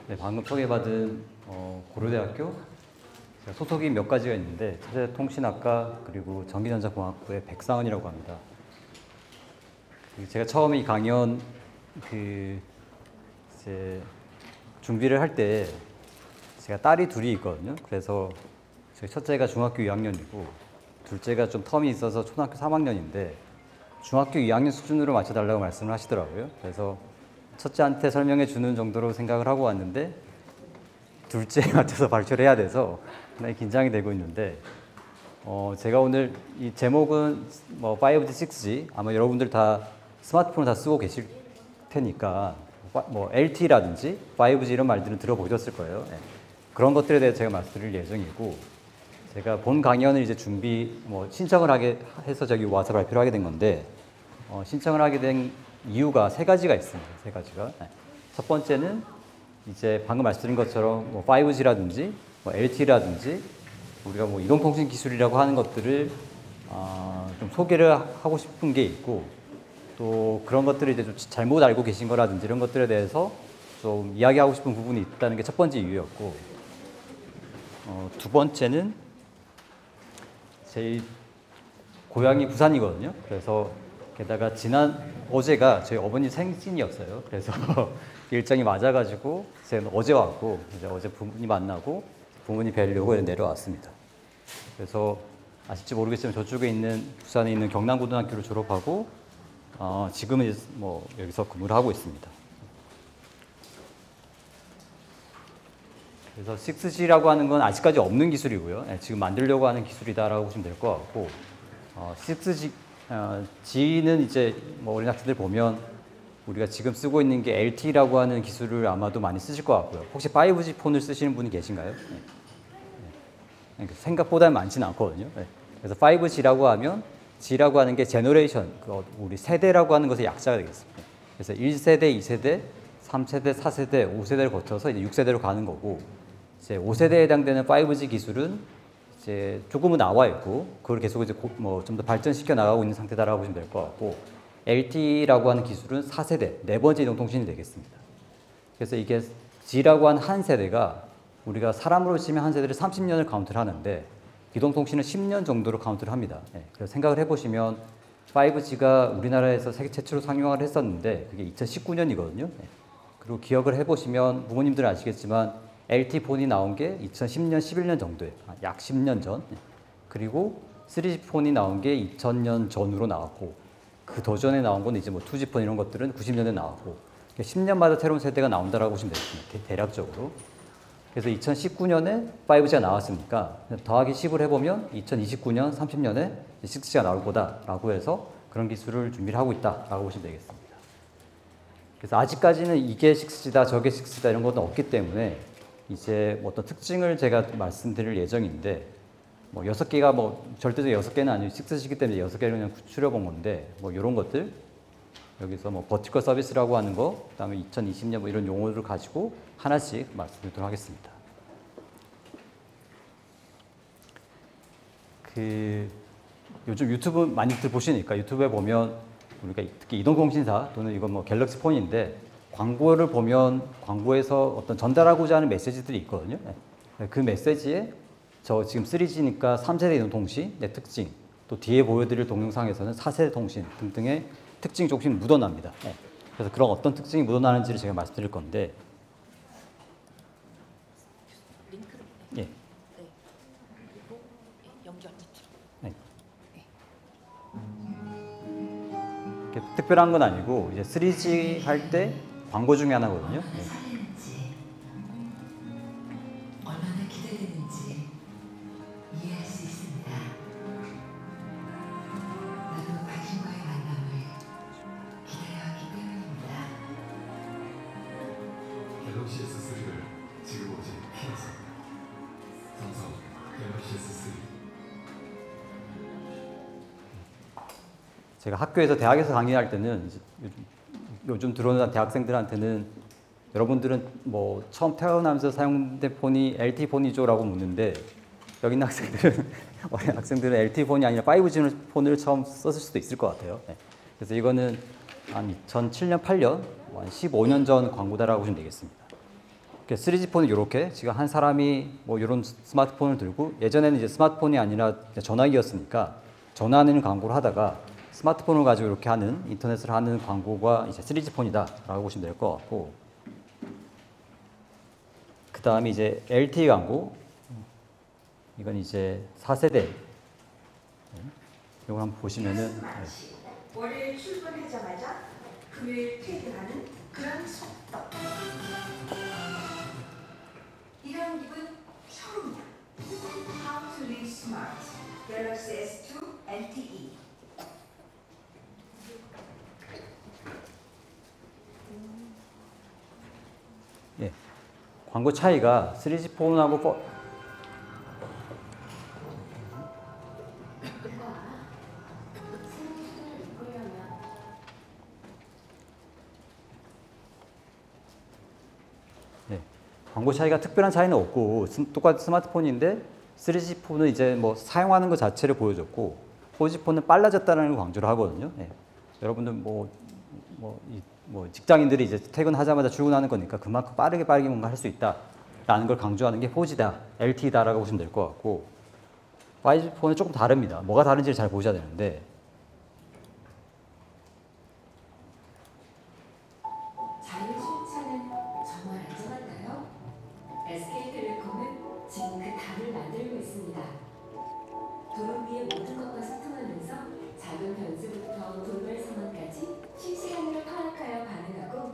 네, 방금 소개받은 고려대학교 소속이 몇 가지가 있는데 차세대통신학과 그리고 전기전자공학부의 백상은이라고 합니다. 제가 처음에 이 강연 이제 준비를 할 때 제가 딸이 둘이 있거든요. 그래서 저희 첫째가 중학교 2학년이고 둘째가 좀 텀이 있어서 초등학교 3학년인데 중학교 2학년 수준으로 맞춰달라고 말씀을 하시더라고요. 그래서 첫째한테 설명해 주는 정도로 생각을 하고 왔는데 둘째에 맞춰서 발표를 해야 돼서 상당히 긴장이 되고 있는데 제가 오늘 이 제목은 5G, 6G 아마 여러분들 다 스마트폰을 다 쓰고 계실 테니까 LTE라든지 5G 이런 말들은 들어보셨을 거예요. 네. 그런 것들에 대해서 제가 말씀드릴 예정이고 제가 본 강연을 이제 신청을 하게 해서 저기 와서 발표를 하게 된 건데 신청을 하게 된 이유가 세 가지가 있습니다. 세 가지가. 네. 첫 번째는 이제 방금 말씀드린 것처럼 5G라든지 LTE라든지 우리가 이동통신 기술이라고 하는 것들을 좀 소개를 하고 싶은 게 있고 또 그런 것들을 이제 좀 잘못 알고 계신 거라든지 이런 것들에 대해서 좀 이야기하고 싶은 부분이 있다는 게 첫 번째 이유였고 두 번째는 제 고향이 부산이거든요. 그래서 게다가 어제가 저희 어머니 생신이었어요. 그래서 일정이 맞아가지고 제가 어제 왔고 이제 어제 부모님 만나고 부모님 뵈려고 내려왔습니다. 그래서 아실지 모르겠지만 저쪽에 있는 부산에 있는 경남고등학교를 졸업하고 지금은 여기서 근무를 하고 있습니다. 그래서 6G라고 하는 건 아직까지 없는 기술이고요. 지금 만들려고 하는 기술이다라고 보시면 될 것 같고 6G는 이제 우리 학생들 보면 우리가 지금 쓰고 있는 게 LTE라고 하는 기술을 아마도 많이 쓰실 것 같고요. 혹시 5G 폰을 쓰시는 분이 계신가요? 생각보다 많지는 않거든요. 그래서 5G라고 하면 G라고 하는 게 제너레이션, 우리 세대라고 하는 것의 약자가 되겠습니다. 그래서 1세대, 2세대, 3세대, 4세대, 5세대를 거쳐서 이제 6세대로 가는 거고 이제 5세대에 해당되는 5G 기술은 이제 조금은 나와 있고 그걸 계속 이제 좀 더 발전시켜 나가고 있는 상태다라고 보시면 될 것 같고 LTE라고 하는 기술은 4세대, 네 번째 이동통신이 되겠습니다. 그래서 이게 G라고 하는 한 세대가 우리가 사람으로 치면 한 세대를 30년을 카운트를 하는데 이동통신은 10년 정도로 카운트를 합니다. 그래서 생각을 해보시면 5G가 우리나라에서 세계 최초로 상용화를 했었는데 그게 2019년이거든요. 그리고 기억을 해보시면 부모님들은 아시겠지만 LTE 폰이 나온 게 2010년, 11년 정도예요. 약 10년 전. 그리고 3G 폰이 나온 게 2000년 전으로 나왔고 그 더 전에 나온 건 이제 2G 폰 이런 것들은 90년대 나왔고 10년마다 새로운 세대가 나온다라고 보시면 되겠습니다. 대략적으로. 그래서 2019년에 5G가 나왔으니까 더하기 10을 해보면 2029년, 30년에 6G가 나올 거다라고 해서 그런 기술을 준비를 하고 있다라고 보시면 되겠습니다. 그래서 아직까지는 이게 6G다, 저게 6G다 이런 것도 없기 때문에 이제 어떤 특징을 제가 말씀드릴 예정인데 6개가 절대적으로 6개는 아니고 6G이기 때문에 6개를 그냥 추려본 건데 이런 것들 여기서 버티컬 서비스라고 하는 거 그다음에 2020년 이런 용어를 가지고 하나씩 말씀드리도록 하겠습니다. 요즘 유튜브 많이들 보시니까 유튜브에 보면 우리가 특히 이동통신사 또는 이건 갤럭시 폰인데 광고를 보면 광고에서 어떤 전달하고자 하는 메시지들이 있거든요. 그 메시지에 저 지금 3G니까 3세대 이동통신의 특징 또 뒤에 보여드릴 동영상에서는 4세대 통신 등등의 특징이 조금씩 묻어납니다. 그래서 그런 어떤 특징이 묻어나는지를 제가 말씀드릴 건데 링크를 예. 네. 그리고 연결 밑으로. 네. 특별한 건 아니고 이제 3G 할 때 광고 중에 하나거든요. 얼마나 기대되는지 이해할 수 있습니다. 나도 당신과의 만남을 기다려왔기 때문입니다. 갤럭시 S3를 지금 오직 키웠습니다. 삼성 갤럭시 S3. 제가 학교에서 대학에서 강의할 때는 요즘 들어오는 대학생들한테는 여러분들은 처음 태어나면서 사용된 폰이 LTE 폰이죠라고 묻는데 여기 있는 학생들은 LTE 폰이 아니라 5G 폰을 처음 썼을 수도 있을 것 같아요. 그래서 이거는 한 2007년, 8년, 한 15년 전 광고다라고 보시면 되겠습니다. 3G 폰은 이렇게 지금 한 사람이 뭐 이런 스마트폰을 들고 예전에는 이제 스마트폰이 아니라 전화기였으니까 전화하는 광고를 하다가 스마트폰을 가지고 이렇게 하는 인터넷을 하는 광고가 이제 3G 폰이다라고 보시면 될 것 같고 그 다음에 이제 LTE 광고 이건 이제 4세대 이거 한번 보시면은 월요일 출근하자마자 금요일 퇴근하는 그런 속도. 이런 기분 처음이야. How to live smart. 갤럭시 S2 LTE. 예, 광고 차이가 3G 폰하고 광고 차이가 특별한 차이는 없고 똑같은 스마트폰인데 3G 폰은 이제 뭐 사용하는 것 자체를 보여줬고 4G 폰은 빨라졌다는 걸 강조를 하거든요. 예. 여러분들 뭐 직장인들이 이제 퇴근하자마자 출근하는 거니까 그만큼 빠르게 뭔가 할 수 있다라는 걸 강조하는 게 4G다, LTE다라고 보시면 될 것 같고 5G 폰은 조금 다릅니다. 뭐가 다른지를 잘 보셔야 되는데 자율주행차는 정말 안전한가요? SK텔레콤은 지금 그 답을 만들고 있습니다. 도로 위의 모든 것과 소통하면서 작은 변수부터 돌발 상황까지 실시간으로 파악하여 반응하고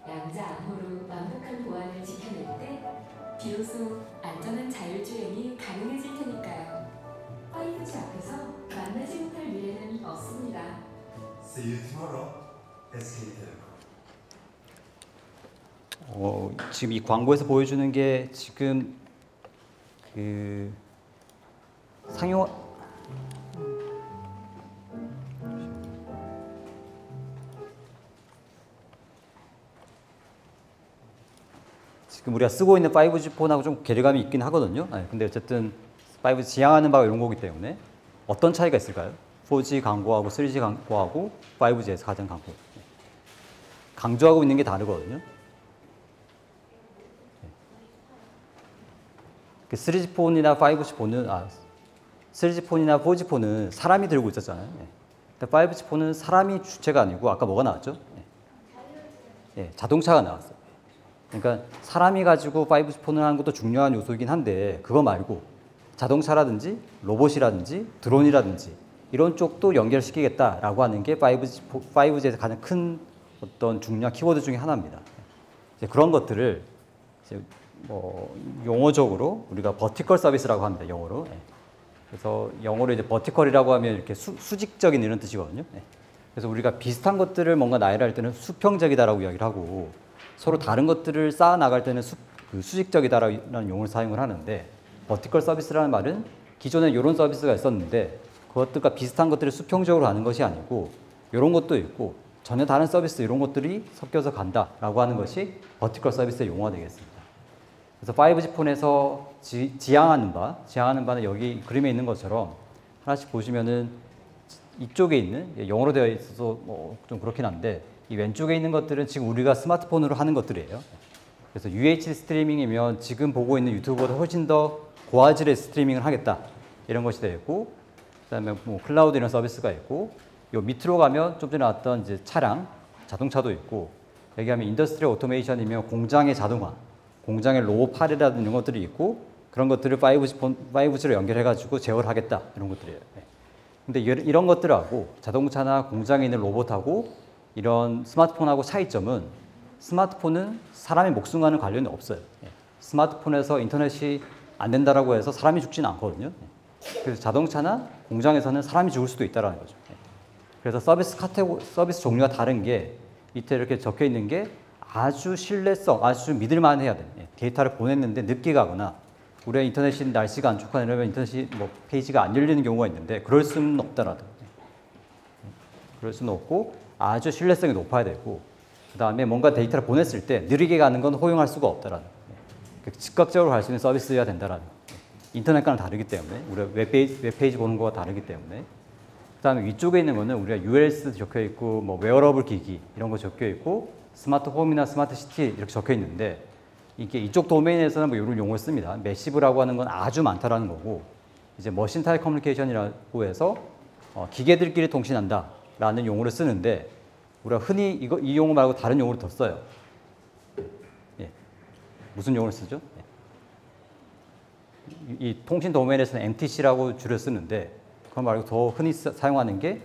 양자 암호로 완벽한 보안을 지켜낼 때 비로소 안전한 자율주행이 가능해질 테니까요. 5G 앞에서 만나지 못할 미래는 없습니다. See you tomorrow. SK텔레콤. 지금 이 광고에서 보여주는 게 지금 그 상용 지금 우리가 쓰고 있는 5G 폰하고 좀 괴리감이 있긴 하거든요. 근데 어쨌든 5G 지향하는 바가 이런 거기 때문에 어떤 차이가 있을까요? 4G 광고하고 3G 광고하고 5G에서 가장 강조하고 있는 게 다르거든요. 3G 폰이나 5G 폰은 3G 폰이나 4G 폰은 사람이 들고 있었잖아요. 근데 5G 폰은 사람이 주체가 아니고 아까 뭐가 나왔죠? 자동차가 나왔어요. 그러니까 사람이 가지고 5G 폰을 하는 것도 중요한 요소이긴 한데 그거 말고 자동차라든지 로봇이라든지 드론이라든지 이런 쪽도 연결시키겠다라고 하는 게 5G에서 가장 큰 어떤 중요한 키워드 중에 하나입니다. 이제 그런 것들을 이제 뭐 용어적으로 우리가 버티컬 서비스라고 합니다. 영어로. 그래서 영어로 이제 버티컬이라고 하면 이렇게 수직적인 이런 뜻이거든요. 그래서 우리가 비슷한 것들을 뭔가 나열할 때는 수평적이다라고 이야기를 하고 서로 다른 것들을 쌓아 나갈 때는 수직적이다라는 용어를 사용을 하는데 버티컬 서비스라는 말은 기존에 이런 서비스가 있었는데 그것들과 비슷한 것들을 수평적으로 가는 것이 아니고 이런 것도 있고 전혀 다른 서비스 이런 것들이 섞여서 간다라고 하는 것이 버티컬 서비스의 용어가 되겠습니다. 그래서 5G 폰에서 지향하는 바는 여기 그림에 있는 것처럼 하나씩 보시면은 이쪽에 있는 영어로 되어 있어서 뭐 좀 그렇긴 한데 이 왼쪽에 있는 것들은 지금 우리가 스마트폰으로 하는 것들이에요. 그래서 UHD 스트리밍이면 지금 보고 있는 유튜브보다 훨씬 더 고화질의 스트리밍을 하겠다 이런 것이 되어 있고 그다음에 뭐 클라우드 이런 서비스가 있고 요 밑으로 가면 좀 전에 나왔던 이제 차량, 자동차도 있고 여기 하면 인더스트리얼 오토메이션이면 공장의 자동화, 공장의 로봇팔이라든 이런 것들이 있고 그런 것들을 5G로 연결해가지고 제어를 하겠다 이런 것들이에요. 근데 이런 것들하고 자동차나 공장에 있는 로봇하고 이런 스마트폰하고 차이점은 스마트폰은 사람의 목숨과는 관련이 없어요. 스마트폰에서 인터넷이 안 된다라고 해서 사람이 죽지는 않거든요. 그래서 자동차나 공장에서는 사람이 죽을 수도 있다는 거죠. 그래서 서비스 종류가 다른 게 밑에 이렇게 적혀 있는 게 아주 신뢰성, 아주 믿을만해야 돼. 데이터를 보냈는데 늦게 가거나 우리의 인터넷이 날씨가 안 좋거나 이러면 인터넷이 뭐 페이지가 안 열리는 경우가 있는데 그럴 수는 없다라도. 그럴 수는 없고 아주 신뢰성이 높아야 되고 그 다음에 뭔가 데이터를 보냈을 때 느리게 가는 건 허용할 수가 없다라는. 즉각적으로 갈 수 있는 서비스여야 된다라는. 인터넷과는 다르기 때문에 우리가 웹페이지 보는 거와 다르기 때문에 그 다음에 위쪽에 있는 거는 우리가 ULS 적혀 있고 뭐 웨어러블 기기 이런 거 적혀 있고 스마트 홈이나 스마트 시티 이렇게 적혀 있는데 이게 이쪽 도메인에서는 뭐 이런 용어를 씁니다. 매시브라고 하는 건 아주 많다라는 거고, 이제 머신 타입 커뮤니케이션이라고 해서 기계들끼리 통신한다라는 용어를 쓰는데, 우리가 흔히 이 용어 말고 다른 용어를 더 써요. 예. 무슨 용어를 쓰죠? 예. 이 통신 도메인에서는 MTC라고 줄여 쓰는데, 그거 말고 더 흔히 사용하는 게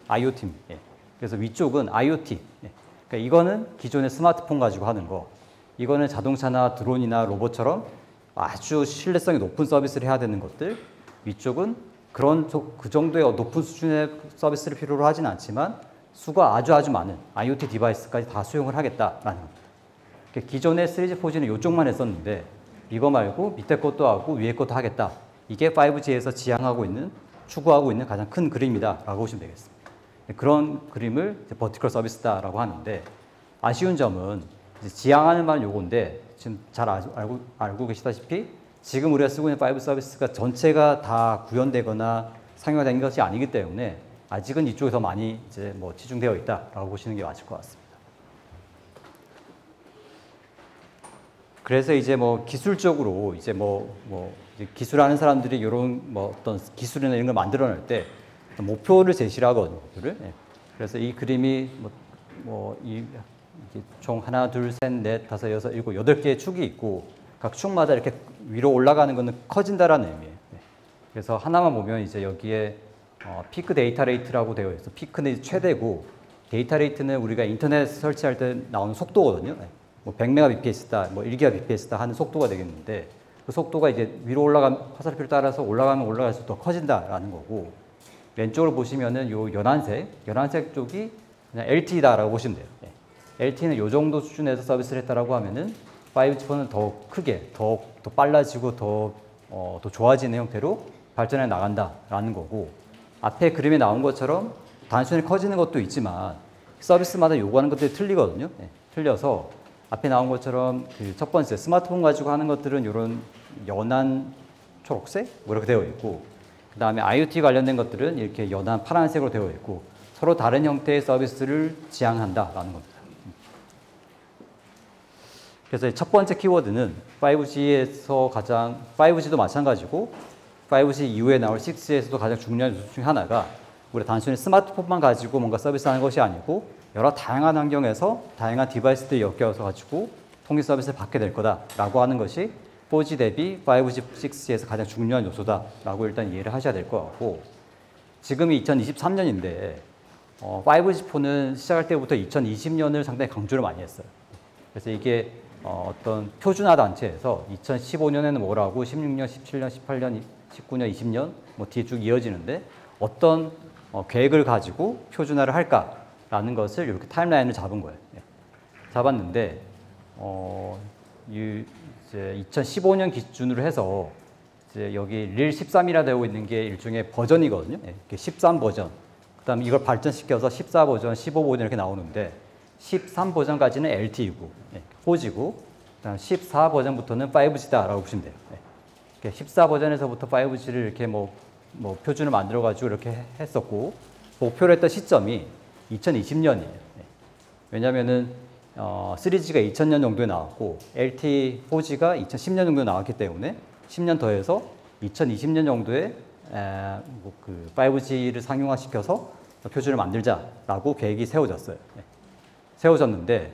IoT입니다. 예. 그래서 위쪽은 IoT. 예. 그러니까 이거는 기존의 스마트폰 가지고 하는 거, 이거는 자동차나 드론이나 로봇처럼 아주 신뢰성이 높은 서비스를 해야 되는 것들, 위쪽은 그 정도의 높은 수준의 서비스를 필요로 하진 않지만 수가 아주 많은 IoT 디바이스까지 다 수용을 하겠다라는 겁니다. 그러니까 기존의 3G, 4G는 이쪽만 했었는데 이거 말고 밑에 것도 하고 위에 것도 하겠다. 이게 5G에서 추구하고 있는 가장 큰 그림이다라고 보시면 되겠습니다. 그런 그림을 버티컬 서비스다라고 하는데, 아쉬운 점은 지향하는 말은 요건데, 지금 잘 알고 계시다시피 지금 우리가 쓰고 있는 5 서비스가 전체가 다 구현되거나 상용화된 것이 아니기 때문에 아직은 이쪽에 더 많이 이제 뭐 치중되어 있다라고 보시는 게 맞을 것 같습니다. 그래서 이제 뭐 기술적으로 이제 이제 기술하는 사람들이 이런 뭐 어떤 기술이나 이런 걸 만들어낼 때 목표를 제시를 하거든요. 그래서 이 그림이 총 하나, 둘, 셋, 넷, 다섯, 여섯, 일곱, 8개의 축이 있고 각 축마다 이렇게 위로 올라가는 거는 커진다라는 의미예요. 그래서 하나만 보면 이제 여기에 피크 데이터 레이트라고 되어 있어. 피크는 최대고, 데이터 레이트는 우리가 인터넷 설치할 때 나오는 속도거든요. 뭐 100mbps다, 뭐 1gbps다 하는 속도가 되겠는데, 그 속도가 이제 위로 올라가면 화살표를 따라서 올라가면 올라갈수록 더 커진다라는 거고, 왼쪽으로 보시면은 요 연한색 쪽이 그냥 LTE다라고 보시면 돼요. LTE는 요 정도 수준에서 서비스를 했다라고 하면은 5G폰은 더 크게, 더 빨라지고 더 좋아지는 형태로 발전해 나간다라는 거고, 앞에 그림에 나온 것처럼 단순히 커지는 것도 있지만 서비스마다 요구하는 것들이 틀리거든요. 틀려서 앞에 나온 것처럼 그 첫 번째 스마트폰 가지고 하는 것들은 이런 연한 초록색 뭐 이렇게 되어 있고, 그 다음에 IoT 관련된 것들은 이렇게 연한 파란색으로 되어 있고, 서로 다른 형태의 서비스를 지향한다라는 겁니다. 그래서 첫 번째 키워드는 5G도 마찬가지고 5G 이후에 나올 6에서도 가장 중요한 요소 중에 하나가, 우리 단순히 스마트폰만 가지고 뭔가 서비스하는 것이 아니고 여러 다양한 환경에서 다양한 디바이스들이 엮여서 가지고 통신 서비스를 받게 될 거다라고 하는 것이 4G 대비 5G, 6G에서 가장 중요한 요소다라고 일단 이해를 하셔야 될 것 같고, 지금이 2023년인데 5G 폰은 시작할 때부터 2020년을 상당히 강조를 많이 했어요. 그래서 이게 어떤 표준화 단체에서 2015년에는 뭐라고 16년, 17년, 18년, 19년, 20년 뭐 뒤에 쭉 이어지는데 어떤 계획을 가지고 표준화를 할까라는 것을 이렇게 타임라인을 잡은 거예요. 잡았는데 이제 2015년 기준으로 해서 이제 여기 릴 13이라 되어 있는 게 일종의 버전이거든요. 13 버전. 그다음에 이걸 발전시켜서 14 버전, 15 버전 이렇게 나오는데 13 버전까지는 LTE고 4G고, 그다음 14 버전부터는 5G다라고 보시면 돼요. 14 버전에서부터 5G를 이렇게 뭐 표준을 만들어 가지고 이렇게 했었고, 목표로 했던 시점이 2020년이에요. 왜냐면은 3G가 2000년 정도에 나왔고 LTE 4G가 2010년 정도에 나왔기 때문에 10년 더해서 2020년 정도에 그 5G를 상용화시켜서 표준을 만들자라고 계획이 세워졌어요. 세워졌는데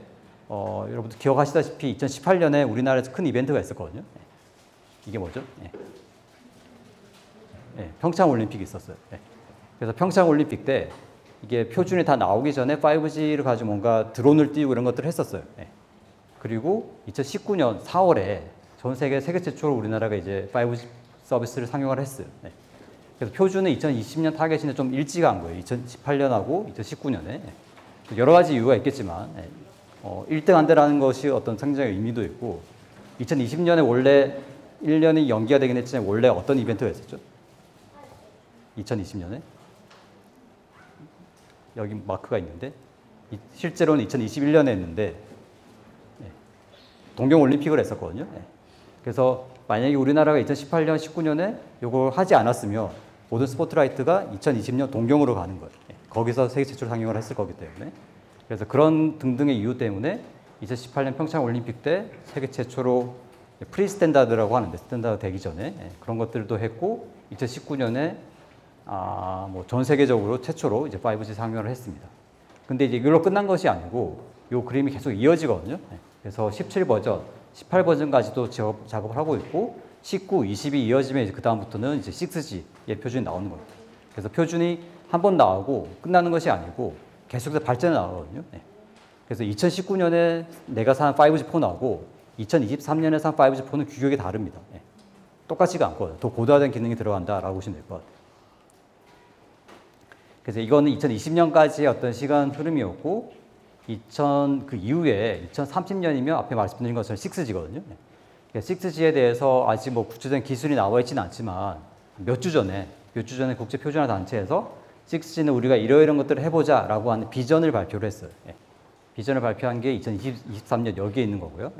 여러분들 기억하시다시피 2018년에 우리나라에서 큰 이벤트가 있었거든요. 이게 뭐죠? 평창 올림픽이 있었어요. 그래서 평창 올림픽 때 이게 표준이 다 나오기 전에 5G를 가지고 뭔가 드론을 띄우고 이런 것들을 했었어요. 그리고 2019년 4월에 전 세계 최초로 우리나라가 이제 5G 서비스를 상용화를 했어요. 그래서 표준은 2020년 타겟인데 좀 일찍 한 거예요. 2018년하고 2019년에. 여러 가지 이유가 있겠지만 1등 한다라는 것이 어떤 상징의 의미도 있고, 2020년에 원래 1년이 연기가 되긴 했지만 원래 어떤 이벤트가 있었죠? 2020년에 여기 마크가 있는데 실제로는 2021년에 했는데 동경올림픽을 했었거든요. 그래서 만약에 우리나라가 2018년, 19년에 이걸 하지 않았으면 모든 스포트라이트가 2020년 동경으로 가는 거예요. 거기서 세계 최초로 상용을 했을 거기 때문에. 그래서 그런 등등의 이유 때문에 2018년 평창 올림픽 때 세계 최초로 프리 스탠다드라고 하는데 스탠다드 되기 전에 그런 것들도 했고 2019년에 뭐 전 세계적으로 최초로 이제 5G 상용을 했습니다. 근데 이제 이걸로 끝난 것이 아니고 이 그림이 계속 이어지거든요. 그래서 17버전, 18버전까지도 작업을 하고 있고 19, 20이 이어지면 이제 그 다음부터는 이제 6G의 표준이 나오는 겁니다. 그래서 표준이 한 번 나오고 끝나는 것이 아니고 계속해서 발전해 나가거든요. 그래서 2019년에 내가 산 5G 폰 나오고 2023년에 산 5G 폰은 규격이 다릅니다. 똑같지가 않거든요. 더 고도화된 기능이 들어간다라고 보시면 될 것 같아요. 그래서 이거는 2020년까지의 어떤 시간 흐름이었고 그 이후에 2030년이면 앞에 말씀드린 것처럼 6G거든요. 6G에 대해서 아직 뭐 구체적인 기술이 나와 있지는 않지만 몇 주 전에 국제 표준화 단체에서 6G는 우리가 이러이러한 것들을 해보자라고 하는 비전을 발표를 했어요. 비전을 발표한 게 2023년 여기에 있는 거고요.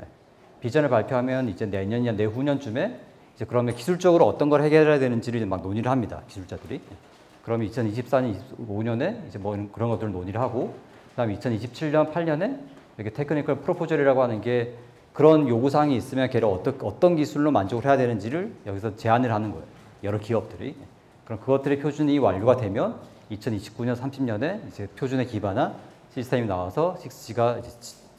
비전을 발표하면 이제 내년이나 내후년쯤에 이제 그러면 기술적으로 어떤 걸 해결해야 되는지를 막 논의를 합니다. 기술자들이. 그러면 2024년, 25년에 이제 뭐 그런 것들을 논의를 하고, 그다음에 2027년, 8년에 이렇게 테크니컬 프로포절이라고 하는 게 그런 요구사항이 있으면 걔를 어떤 기술로 만족을 해야 되는지를 여기서 제안을 하는 거예요. 여러 기업들이. 그럼 그것들의 표준이 완료가 되면 2029년, 30년에 이제 표준에 기반한 시스템이 나와서 6G가 이제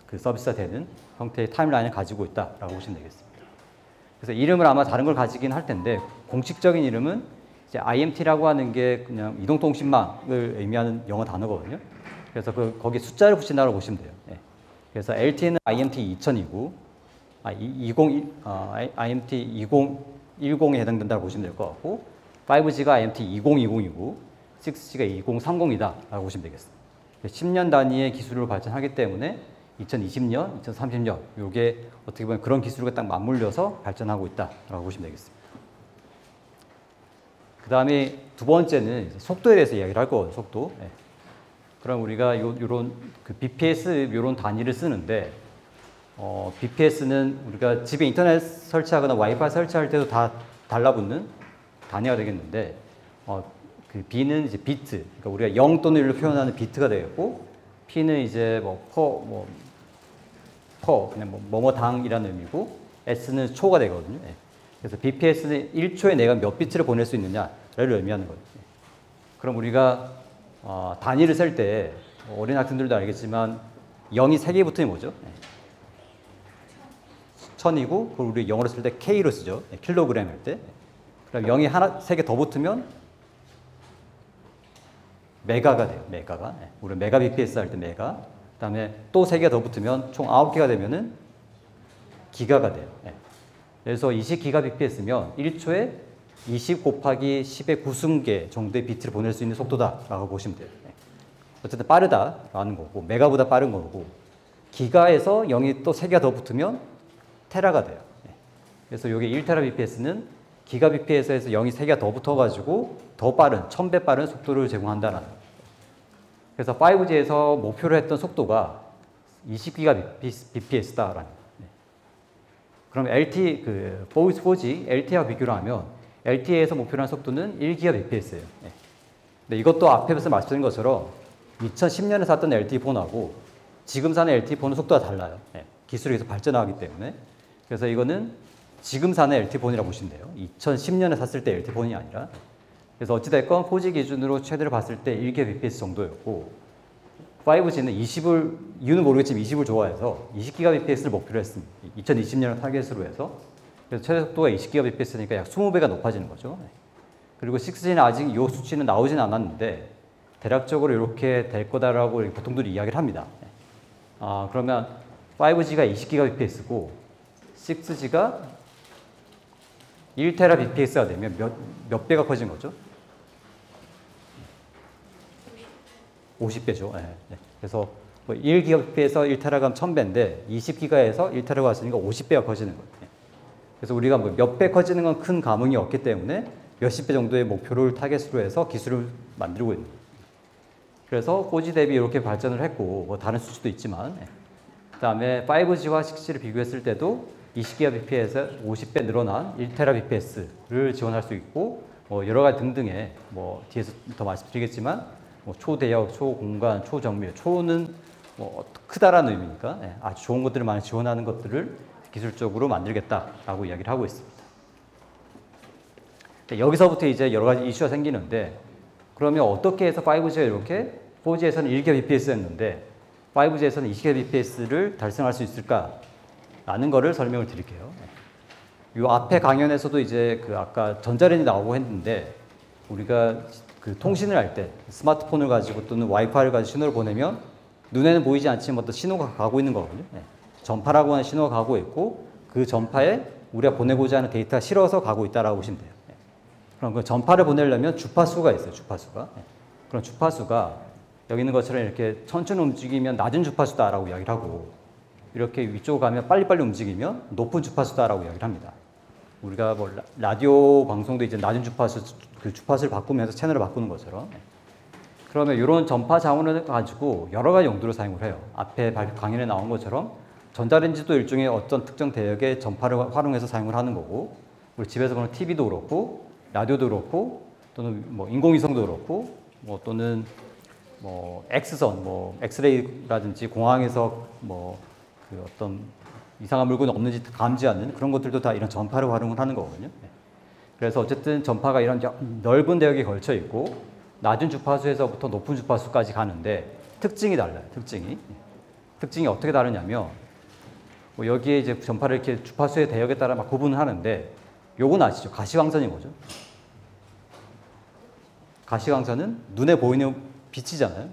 그 서비스가 되는 형태의 타임라인을 가지고 있다라고 보시면 되겠습니다. 그래서 이름을 아마 다른 걸 가지긴 할 텐데 공식적인 이름은 이제 IMT라고 하는 게 그냥 이동통신망을 의미하는 영어 단어거든요. 그래서 거기 숫자를 붙인다고 보시면 돼요. 그래서 LTE는 IMT 2000이고 IMT 2010에 해당된다고 보시면 될 것 같고 5G가 IMT 2020이고 6G가 2030이다라고 보시면 되겠습니다. 10년 단위의 기술로 발전하기 때문에 2020년, 2030년 이게 어떻게 보면 그런 기술과 딱 맞물려서 발전하고 있다라고 보시면 되겠습니다. 그 다음에 두 번째는 속도에 대해서 이야기를 할 거거든요. 속도. 그럼 우리가 요런 그 BPS 요런 단위를 쓰는데 BPS는 우리가 집에 인터넷 설치하거나 와이파이 설치할 때도 다 달라붙는 단위가 되겠는데 그 B는 이제 비트, 그러니까 우리가 0 또는 1로 표현하는 비트가 되겠고 P는 이제 그냥 뭐뭐당이라는 의미고 S는 초가 되거든요. 그래서 BPS는 1초에 내가 몇 비트를 보낼 수 있느냐를 의미하는 거예요. 그럼 우리가 단위를 쓸 때 어린 학생들도 알겠지만 0이 3개 붙으면 뭐죠? 1000이고 그걸 우리 영어로 쓸 때 K로 쓰죠. 킬로그램 할 때. 그럼 0이 3개 더 붙으면 메가가 돼요. 메가가. 우리 메가 BPS 할 때 메가. 그다음에 또 3개가 더 붙으면 총 9개가 되면은 기가가 돼요. 그래서 20기가 BPS면 1초에 20 곱하기 10의 9승계 정도의 비트를 보낼 수 있는 속도다라고 보시면 돼요. 어쨌든 빠르다라는 거고 메가보다 빠른 거고 기가에서 0이 또 3개가 더 붙으면 테라가 돼요. 그래서 이게 1테라 BPS는 기가 BPS에서 0이 3개가 더 붙어가지고 더 빠른 1000배 빠른 속도를 제공한다는 거예요. 그래서 5G에서 목표로 했던 속도가 20기가 BPS다라는 거예요. 그럼 LTE, 4G, LTE와 비교를 하면 LTE에서 목표로 한 속도는 1기가 BPS예요. 근데 이것도 앞에서 말씀드린 것처럼 2010년에 샀던 LTE 폰하고 지금 사는 LTE 폰은 속도가 달라요. 기술이 계속 발전하기 때문에. 그래서 이거는 지금 사는 LTE 폰이라고 보시면 돼요. 2010년에 샀을 때 LTE 폰이 아니라. 그래서 어찌됐건 4G 기준으로 최대로 봤을 때 1기가 BPS 정도였고 5G는 20을, 이유는 모르겠지만 20을 좋아해서 20기가 BPS를 목표로 했습니다. 2020년을 타겟으로 해서. 그래서 최대 속도가 20기가 BPS니까 약 20배가 높아지는 거죠. 그리고 6G는 아직 이 수치는 나오진 않았는데 대략적으로 이렇게 될 거다라고 보통들이 이야기를 합니다. 그러면 5G가 20기가 BPS고 6G가 1테라 BPS가 되면 몇 배가 커진 거죠? 50배죠. 그래서 1기가 BPS에서 1테라가 하면 1000배인데 20기가에서 1테라가 왔으니까 50배가 커지는 거예요. 그래서 우리가 몇 배 커지는 건 큰 감흥이 없기 때문에 몇십 배 정도의 목표를 타겟으로 해서 기술을 만들고 있는 거예요. 그래서 4G 대비 이렇게 발전을 했고 뭐 다른 수치도 있지만 그다음에 5G와 6G를 비교했을 때도 20기가 BPS에서 50배 늘어난 1테라 BPS를 지원할 수 있고 뭐 여러 가지 등등의 뭐 뒤에서 더 말씀드리겠지만 뭐 초대역, 초공간, 초정밀, 초는 뭐 크다라는 의미니까 아주 좋은 것들을 많이 지원하는 것들을 기술적으로 만들겠다라고 이야기를 하고 있습니다. 여기서부터 이제 여러 가지 이슈가 생기는데 그러면 어떻게 해서 5G가 이렇게 4G에서는 1Gbps였는데 5G에서는 20Gbps를 달성할 수 있을까라는 거를 설명을 드릴게요. 이 앞에 강연에서도 이제 그 아까 전자레인지 나오고 했는데 우리가 그 통신을 할 때 스마트폰을 가지고 또는 와이파이를 가지고 신호를 보내면 눈에는 보이지 않지만 어떤 신호가 가고 있는 거거든요. 전파라고 하는 신호가 가고 있고 그 전파에 우리가 보내고자 하는 데이터가 실어서 가고 있다라고 보시면 돼요. 그럼 그 전파를 보내려면 주파수가 있어요. 주파수가. 그럼 주파수가 여기 있는 것처럼 이렇게 천천히 움직이면 낮은 주파수다라고 이야기를 하고 이렇게 위쪽으로 가면 빨리빨리 움직이면 높은 주파수다라고 이야기를 합니다. 우리가 뭐 라디오 방송도 이제 낮은 주파수 그 주파수를 바꾸면서 채널을 바꾸는 것처럼 그러면 이런 전파 자원을 가지고 여러 가지 용도로 사용을 해요. 앞에 강연에 나온 것처럼 전자레인지도 일종의 어떤 특정 대역의 전파를 활용해서 사용을 하는 거고 우리 집에서 보는 TV도 그렇고 라디오도 그렇고 또는 뭐 인공위성도 그렇고 뭐 또는 뭐 X선 뭐 엑스레이라든지 공항에서 뭐 그 어떤 이상한 물건이 없는지 감지하는 그런 것들도 다 이런 전파를 활용을 하는 거거든요. 그래서 어쨌든 전파가 이런 넓은 대역에 걸쳐 있고 낮은 주파수에서부터 높은 주파수까지 가는데 특징이 달라요. 특징이 어떻게 다르냐면 뭐 여기에 이제 전파를 이렇게 주파수의 대역에 따라 막 구분을 하는데 요건 아시죠? 가시광선인 거죠. 가시광선은 눈에 보이는 빛이잖아요.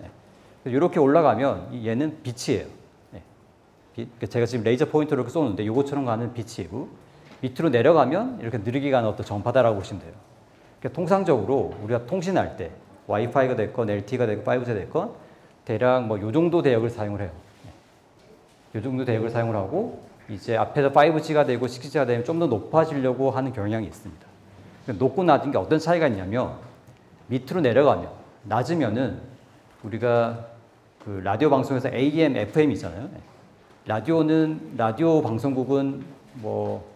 이렇게 올라가면 얘는 빛이에요. 제가 지금 레이저 포인터로 이렇게 쏘는데 요것처럼 가는 빛이고 밑으로 내려가면 이렇게 느리게 가는 어떤 전파다라고 보시면 돼요. 그러니까 통상적으로 우리가 통신할 때 와이파이가 됐건 LTE가 됐건 5G가 됐건 대략 뭐 요 정도 대역을 사용을 해요. 요 정도 대역을 사용을 하고 이제 앞에서 5G가 되고 6G가 되면 좀 더 높아지려고 하는 경향이 있습니다. 그러니까 높고 낮은 게 어떤 차이가 있냐면 밑으로 내려가면 낮으면은 우리가 그 라디오 방송에서 AM, FM 있잖아요. 라디오 방송국은 뭐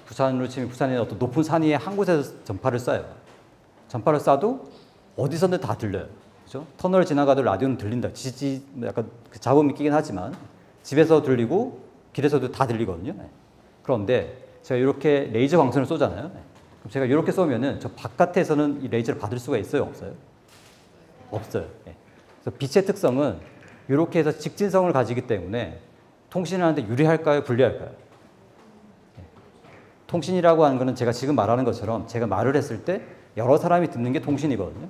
부산으로 치면 부산의 어떤 높은 산 위에 한 곳에서 전파를 쏴요. 전파를 쏴도 어디서든 다 들려요. 그렇죠? 터널을 지나가도 라디오는 들린다. 약간 잡음이 끼긴 하지만 집에서 들리고 길에서도 다 들리거든요. 그런데 제가 이렇게 레이저 광선을 쏘잖아요. 그럼 제가 이렇게 쏘면은 저 바깥에서는 이 레이저를 받을 수가 있어요, 없어요? 없어요. 그래서 빛의 특성은 이렇게 해서 직진성을 가지기 때문에 통신을 하는데 유리할까요, 불리할까요? 통신이라고 하는 것은 제가 지금 말하는 것처럼 제가 말을 했을 때 여러 사람이 듣는 게 통신이거든요.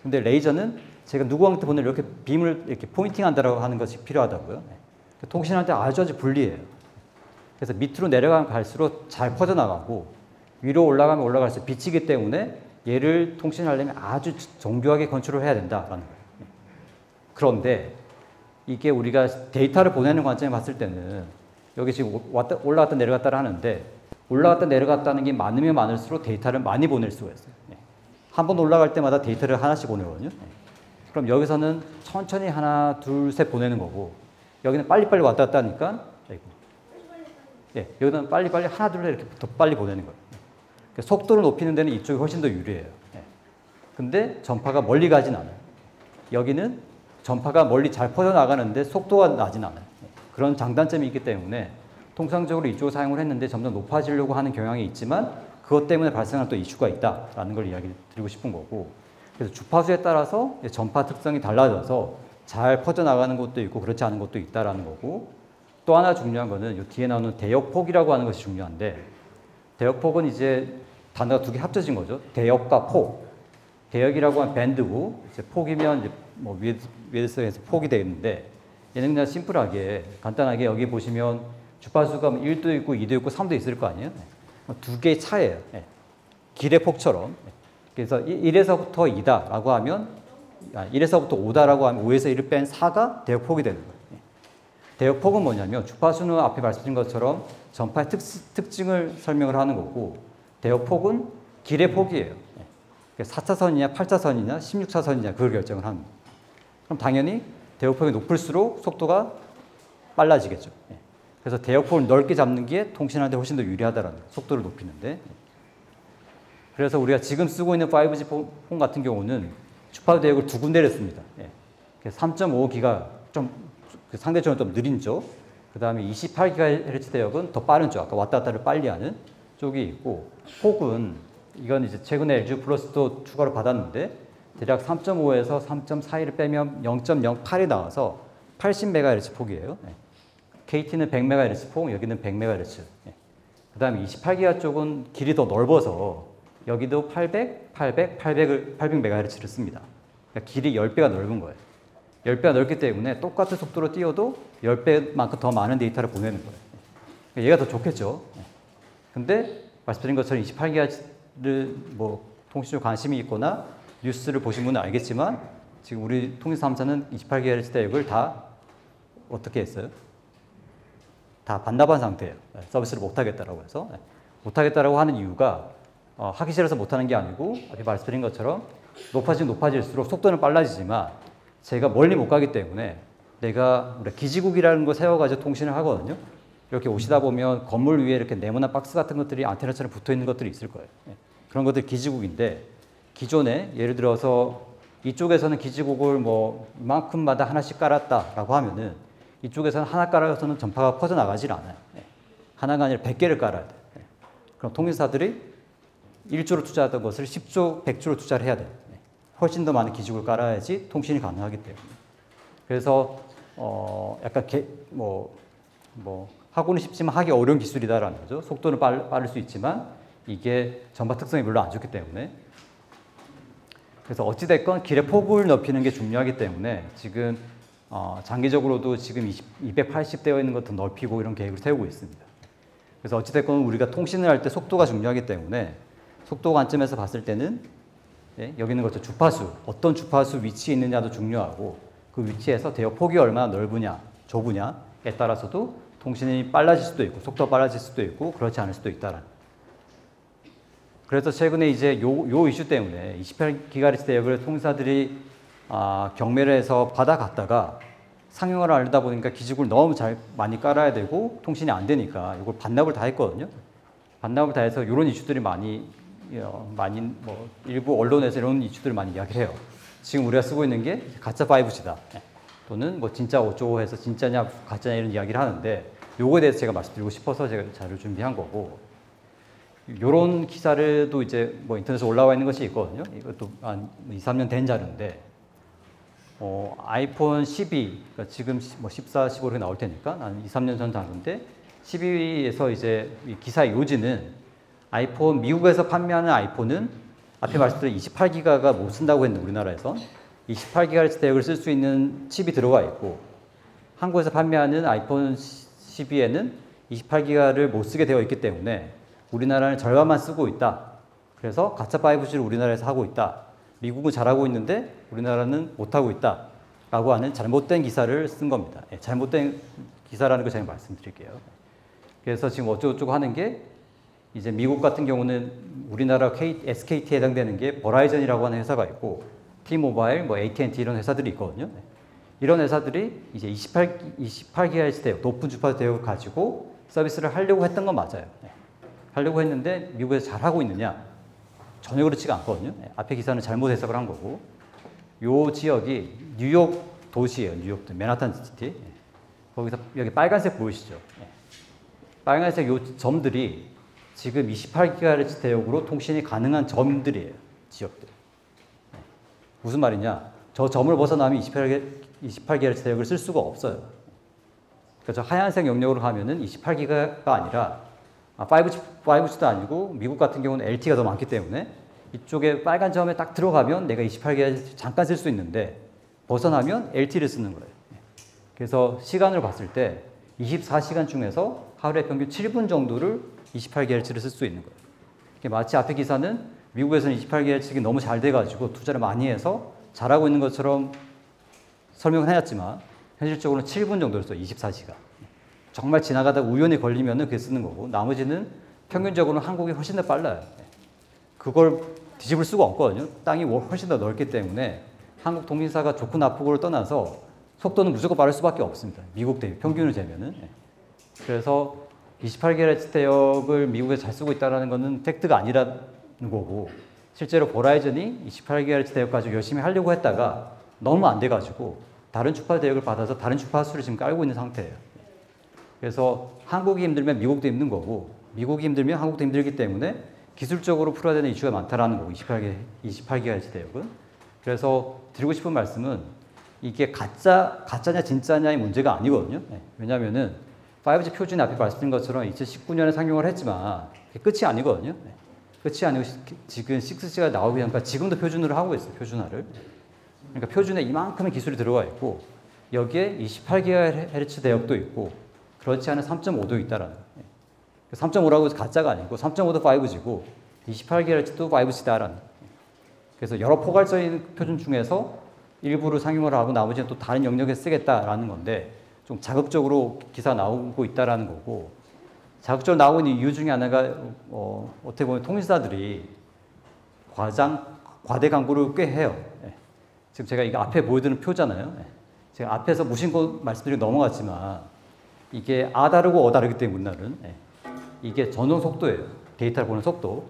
근데 레이저는 제가 누구한테 보내 이렇게 빔을 이렇게 포인팅 한다고 하는 것이 필요하다고요. 통신할 때 아주 불리해요. 그래서 밑으로 내려가면 갈수록 잘 퍼져나가고 위로 올라가면 올라갈수록 빛이기 때문에 얘를 통신하려면 아주 정교하게 건축을 해야 된다라는 거예요. 그런데 이게 우리가 데이터를 보내는 관점에 봤을 때는 여기 지금 올라갔다 내려갔다 하는데 올라갔다 내려갔다는 게 많으면 많을수록 데이터를 많이 보낼 수가 있어요. 한 번 올라갈 때마다 데이터를 하나씩 보내거든요. 그럼 여기서는 천천히 하나, 둘, 셋 보내는 거고 여기는 빨리빨리 왔다 갔다 하니까 여기는 빨리빨리 하나, 둘, 셋 이렇게 더 빨리 보내는 거예요. 속도를 높이는 데는 이쪽이 훨씬 더 유리해요. 근데 전파가 멀리 가진 않아요. 여기는 전파가 멀리 잘 퍼져나가는데 속도가 나진 않아요. 그런 장단점이 있기 때문에 통상적으로 이쪽을 사용을 했는데 점점 높아지려고 하는 경향이 있지만 그것 때문에 발생한 또 이슈가 있다라는 걸 이야기 드리고 싶은 거고 그래서 주파수에 따라서 전파 특성이 달라져서 잘 퍼져나가는 것도 있고 그렇지 않은 것도 있다라는 거고 또 하나 중요한 거는 이 뒤에 나오는 대역폭이라고 하는 것이 중요한데 대역폭은 이제 단어가 두 개 합쳐진 거죠. 대역과 폭. 대역이라고 하면 밴드고 이제 폭이면 이제 뭐 위에서 폭이 되어 있는데 얘는 그냥 심플하게 간단하게 여기 보시면 주파수가 1도 있고 2도 있고 3도 있을 거 아니에요. 두 개의 차예요. 길의 폭처럼. 그래서 1에서부터 2다라고 하면 1에서부터 5다라고 하면 5에서 1을 뺀 4가 대역폭이 되는 거예요. 대역폭은 뭐냐면 주파수는 앞에 말씀드린 것처럼 전파의 특징을 설명을 하는 거고 대역폭은 길의 폭이에요. 4차선이냐 8차선이냐 16차선이냐 그걸 결정을 합니다. 그럼 당연히 대역폭이 높을수록 속도가 빨라지겠죠. 그래서 대역폭을 넓게 잡는 게 통신하는 데 훨씬 더 유리하다라는 거예요. 속도를 높이는데. 그래서 우리가 지금 쓰고 있는 5G 폰 같은 경우는 주파수 대역을 두 군데를 씁니다. 3.5기가 좀 그 상대적으로 좀 느린 쪽, 그 다음에 28GHz 대역은 더 빠른 쪽, 아까 왔다 갔다를 빨리 하는 쪽이 있고, 혹은 이건 이제 최근에 LG 플러스도 추가로 받았는데 대략 3.5에서 3.41을 빼면 0.08이 나와서 80MHz 폭이에요. KT는 100MHz 폭, 여기는 100MHz. 그 다음에 28기가 쪽은 길이 더 넓어서 여기도 800MHz를 씁니다. 그러니까 길이 10배가 넓은 거예요. 10배가 넓기 때문에 똑같은 속도로 띄워도 10배만큼 더 많은 데이터를 보내는 거예요. 그러니까 얘가 더 좋겠죠. 근데 말씀드린 것처럼 28GHz를 뭐 통신에 관심이 있거나 뉴스를 보신 분은 알겠지만 지금 우리 통신사 3사는 28GHz 대역을 다 어떻게 했어요? 다 반납한 상태예요. 서비스를 못하겠다라고 해서. 못하겠다라고 하는 이유가 하기 싫어서 못하는 게 아니고 앞에 말씀드린 것처럼 높아질수록 속도는 빨라지지만 제가 멀리 못 가기 때문에 내가 우리 기지국이라는 거 세워가지고 통신을 하거든요. 이렇게 오시다 보면 건물 위에 이렇게 네모난 박스 같은 것들이 안테나처럼 붙어 있는 것들이 있을 거예요. 그런 것들이 기지국인데 기존에 예를 들어서 이쪽에서는 기지국을 뭐 이만큼마다 하나씩 깔았다라고 하면은 이쪽에서는 하나 깔아서는 전파가 퍼져나가질 않아요. 하나가 아니라 100개를 깔아야 돼요. 그럼 통신사들이 1조로 투자하던 것을 10조, 100조로 투자를 해야 돼요. 훨씬 더 많은 기지국을 깔아야지 통신이 가능하기 때문에. 그래서 약간 하고는 싶지만 하기 어려운 기술이다라는 거죠. 속도는 빠를 수 있지만 이게 전파 특성이 별로 안 좋기 때문에. 그래서 어찌됐건 길의 폭을 넓히는 게 중요하기 때문에 지금 장기적으로도 지금 280 되어 있는 것도 넓히고 이런 계획을 세우고 있습니다. 그래서 어찌됐건 우리가 통신을 할 때 속도가 중요하기 때문에 속도 관점에서 봤을 때는 여기 있는 것처럼 주파수, 어떤 주파수 위치에 있느냐도 중요하고 그 위치에서 대역 폭이 얼마나 넓으냐, 좁으냐에 따라서도 통신이 빨라질 수도 있고 속도가 빨라질 수도 있고 그렇지 않을 수도 있다라는. 그래서 최근에 이제 요 이슈 때문에 28GHz 대역을 통신사들이 경매를 해서 받아갔다가 상용을 하려다 보니까 기지국을 너무 많이 깔아야 되고 통신이 안 되니까 이걸 반납을 다 했거든요. 반납을 다 해서 이런 이슈들이 많이 뭐 일부 언론에서 이런 이슈들을 많이 이야기를 해요. 지금 우리가 쓰고 있는 게 가짜 5G다. 또는 뭐 진짜 어쩌고 해서 진짜냐 가짜냐 이런 이야기를 하는데 요거에 대해서 제가 말씀드리고 싶어서 제가 자료를 준비한 거고 요런 기사를도 이제 뭐 인터넷에 올라와 있는 것이 있거든요. 이것도 한 2, 3년 된 자료인데 아이폰 12, 그러니까 지금 뭐 14, 15로 나올 테니까 한 2, 3년 전 자료인데 12에서 이제 이 기사의 요지는 아이폰 미국에서 판매하는 아이폰은 앞에 말씀드린 28기가가 못 쓴다고 했는데 우리나라에서 28GHz 대역을 쓸 수 있는 칩이 들어가 있고 한국에서 판매하는 아이폰 12에는 28기가를 못 쓰게 되어 있기 때문에 우리나라는 절반만 쓰고 있다. 그래서 가짜 5G를 우리나라에서 하고 있다. 미국은 잘하고 있는데 우리나라는 못하고 있다. 라고 하는 잘못된 기사를 쓴 겁니다. 잘못된 기사라는 거 제가 말씀드릴게요. 그래서 지금 어쩌고저쩌고 하는 게 이제 미국 같은 경우는 우리나라 SKT에 해당되는 게 버라이전이라고 하는 회사가 있고 T-모바일, 뭐 AT&T 이런 회사들이 있거든요. 이런 회사들이 이제 28GHz 대역, 높은 주파수 대역을 가지고 서비스를 하려고 했던 건 맞아요. 하려고 했는데 미국에서 잘 하고 있느냐? 전혀 그렇지가 않거든요. 앞에 기사는 잘못 해석을 한 거고. 요 지역이 뉴욕 도시예요. 뉴욕 맨하탄 시티. 거기서 여기 빨간색 보이시죠? 빨간색 요 점들이 지금 28GHz 대역으로 통신이 가능한 점들이에요. 지역들. 무슨 말이냐? 저 점을 벗어나면 28GHz 대역을 쓸 수가 없어요. 그러니까 저 하얀색 영역으로 가면은 28기가가 아니라 5G도 아니고 미국 같은 경우는 LTE가 더 많기 때문에 이쪽에 빨간 점에 딱 들어가면 내가 28GHz 잠깐 쓸 수 있는데 벗어나면 LTE를 쓰는 거예요. 그래서 시간을 봤을 때 24시간 중에서 하루에 평균 7분 정도를 28GHz를 쓸 수 있는 거예요. 마치 앞에 기사는 미국에서는 28GHz가 너무 잘 돼가지고 투자를 많이 해서 잘하고 있는 것처럼 설명을 해놨지만 현실적으로는 7분 정도를 써요. 24시간. 정말 지나가다가 우연히 걸리면 그게 쓰는 거고 나머지는 평균적으로는 한국이 훨씬 더 빨라요. 그걸 뒤집을 수가 없거든요. 땅이 훨씬 더 넓기 때문에 한국 통신사가 좋고 나쁘고를 떠나서 속도는 무조건 빠를 수밖에 없습니다. 미국 대비 평균을 재면은. 그래서 28GHz 대역을 미국에서 잘 쓰고 있다는 것은 팩트가 아니라는 거고 실제로 버라이전이 28GHz 대역 가지고 열심히 하려고 했다가 너무 안 돼가지고 다른 주파 대역을 받아서 다른 주파수를 지금 깔고 있는 상태예요. 그래서 한국이 힘들면 미국도 힘든 거고 미국이 힘들면 한국도 힘들기 때문에 기술적으로 풀어야 되는 이슈가 많다라는 거고 28GHz 대역은. 그래서 드리고 싶은 말씀은 이게 가짜냐 진짜냐의 문제가 아니거든요. 왜냐하면은 5G 표준이 앞에 말씀드린 것처럼 2019년에 상용을 했지만 그게 끝이 아니거든요. 끝이 아니고 지금 6G가 나오기 전까지 지금도 표준으로 하고 있어요. 표준화를. 그러니까 표준에 이만큼의 기술이 들어가 있고 여기에 28GHz 대역도 있고 그렇지 않은 3.5도 있다라는 거예요. 3.5라고 해서 가짜가 아니고 3.5도 5G고 28GHz도 5G다라는 거예요. 그래서 여러 포괄적인 표준 중에서 일부를 상용을 하고 나머지는 또 다른 영역에 쓰겠다라는 건데 좀 자극적으로 기사 나오고 있다라는 거고 자극적으로 나오는 이유 중에 하나가 어떻게 보면 통신사들이 과대 광고를 꽤 해요. 지금 제가 이거 앞에 보여드리는 표잖아요. 제가 앞에서 무심코 말씀드리고 넘어갔지만 이게 아 다르고 어 다르기 때문에 문날은 이게 전송 속도예요. 데이터를 보는 속도.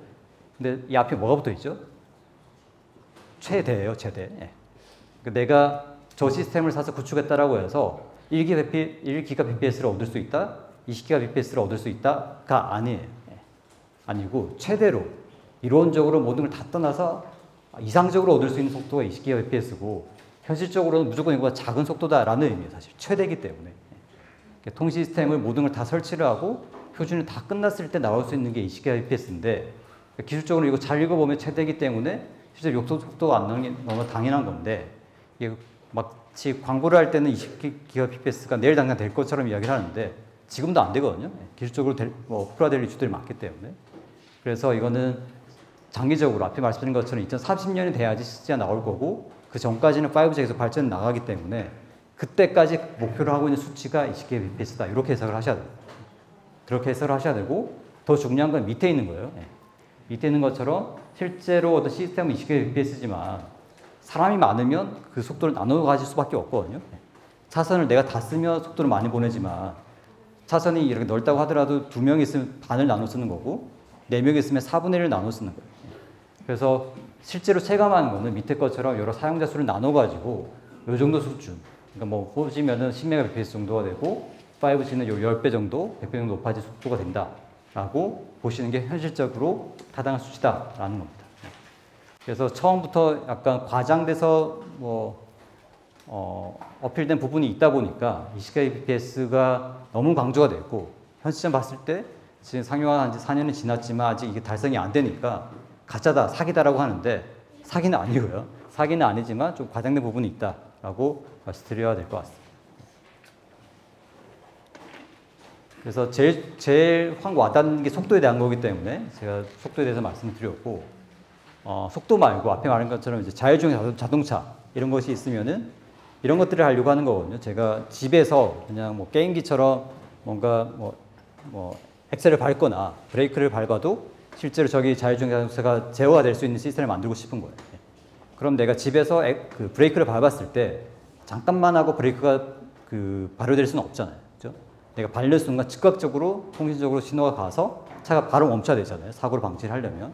근데 이 앞에 뭐가 붙어 있죠? 최대예요, 최대. 내가 저 시스템을 사서 구축했다라고 해서 1GBps를 얻을 수 있다, 20GBps를 얻을 수 있다가 아니에요. 아니고 최대로 이론적으로 모든 걸 다 떠나서 이상적으로 얻을 수 있는 속도가 20GBps고 현실적으로는 무조건 이거보다 작은 속도다라는 의미예요. 사실 최대이기 때문에. 통신 시스템을 모든 걸 다 설치를 하고 표준이 다 끝났을 때 나올 수 있는 게 20GBps인데 기술적으로 이거 잘 읽어보면 최대이기 때문에 실제로 욕설 속도가 안 나오는 게 너무 당연한 건데 이게 마치 광고를 할 때는 20GBps가 내일 당장 될 것처럼 이야기를 하는데 지금도 안 되거든요. 기술적으로 풀화될 이슈들이 많기 때문에. 그래서 이거는 장기적으로 앞에 말씀드린 것처럼 2030년이 돼야지 시지가 나올 거고 그 전까지는 5G가 계속 발전이 나가기 때문에 그때까지 목표로 하고 있는 수치가 20GBps다. 이렇게 해석을 하셔야 돼요. 그렇게 해석을 하셔야 되고 더 중요한 건 밑에 있는 거예요. 밑에 있는 것처럼 실제로 어떤 시스템은 20GBps지만 사람이 많으면 그 속도를 나눠 가질 수밖에 없거든요. 차선을 내가 다 쓰면 속도를 많이 보내지만 차선이 이렇게 넓다고 하더라도 2명이 있으면 반을 나눠 쓰는 거고 4명이 있으면 4분의 1을 나눠 쓰는 거예요. 그래서 실제로 체감하는 거는 밑에 것처럼 여러 사용자 수를 나눠 가지고 이 정도 수준. 그러니까 뭐 4G면은 10Mbps 정도가 되고 5G는 요 10배 정도, 100배 정도 높아질 속도가 된다라고 보시는 게 현실적으로 타당한 수치다라는 겁니다. 그래서 처음부터 약간 과장돼서 어필된 부분이 있다 보니까 20GBps가 너무 강조가 됐고 현 시점 봤을 때 지금 상용화한 지 4년이 지났지만 아직 이게 달성이 안 되니까 가짜다, 사기다라고 하는데 사기는 아니고요. 사기는 아니지만 좀 과장된 부분이 있다라고 말씀드려야 될 것 같습니다. 그래서 제일 확 와닿는 게 속도에 대한 거기 때문에 제가 속도에 대해서 말씀드렸고 속도 말고 앞에 말한 것처럼 이제 자율주행 자동차 이런 것이 있으면은 이런 것들을 하려고 하는 거거든요. 제가 집에서 그냥 뭐 게임기처럼 뭔가 뭐 엑셀을 밟거나 브레이크를 밟아도 실제로 저기 자율주행 자동차가 제어가 될 수 있는 시스템을 만들고 싶은 거예요. 그럼 내가 집에서 그 브레이크를 밟았을 때 잠깐만 하고 브레이크가 발효될 수는 없잖아요. 그렇죠? 내가 밟는 순간 즉각적으로 통신적으로 신호가 가서 차가 바로 멈춰야 되잖아요. 사고를 방지를 하려면.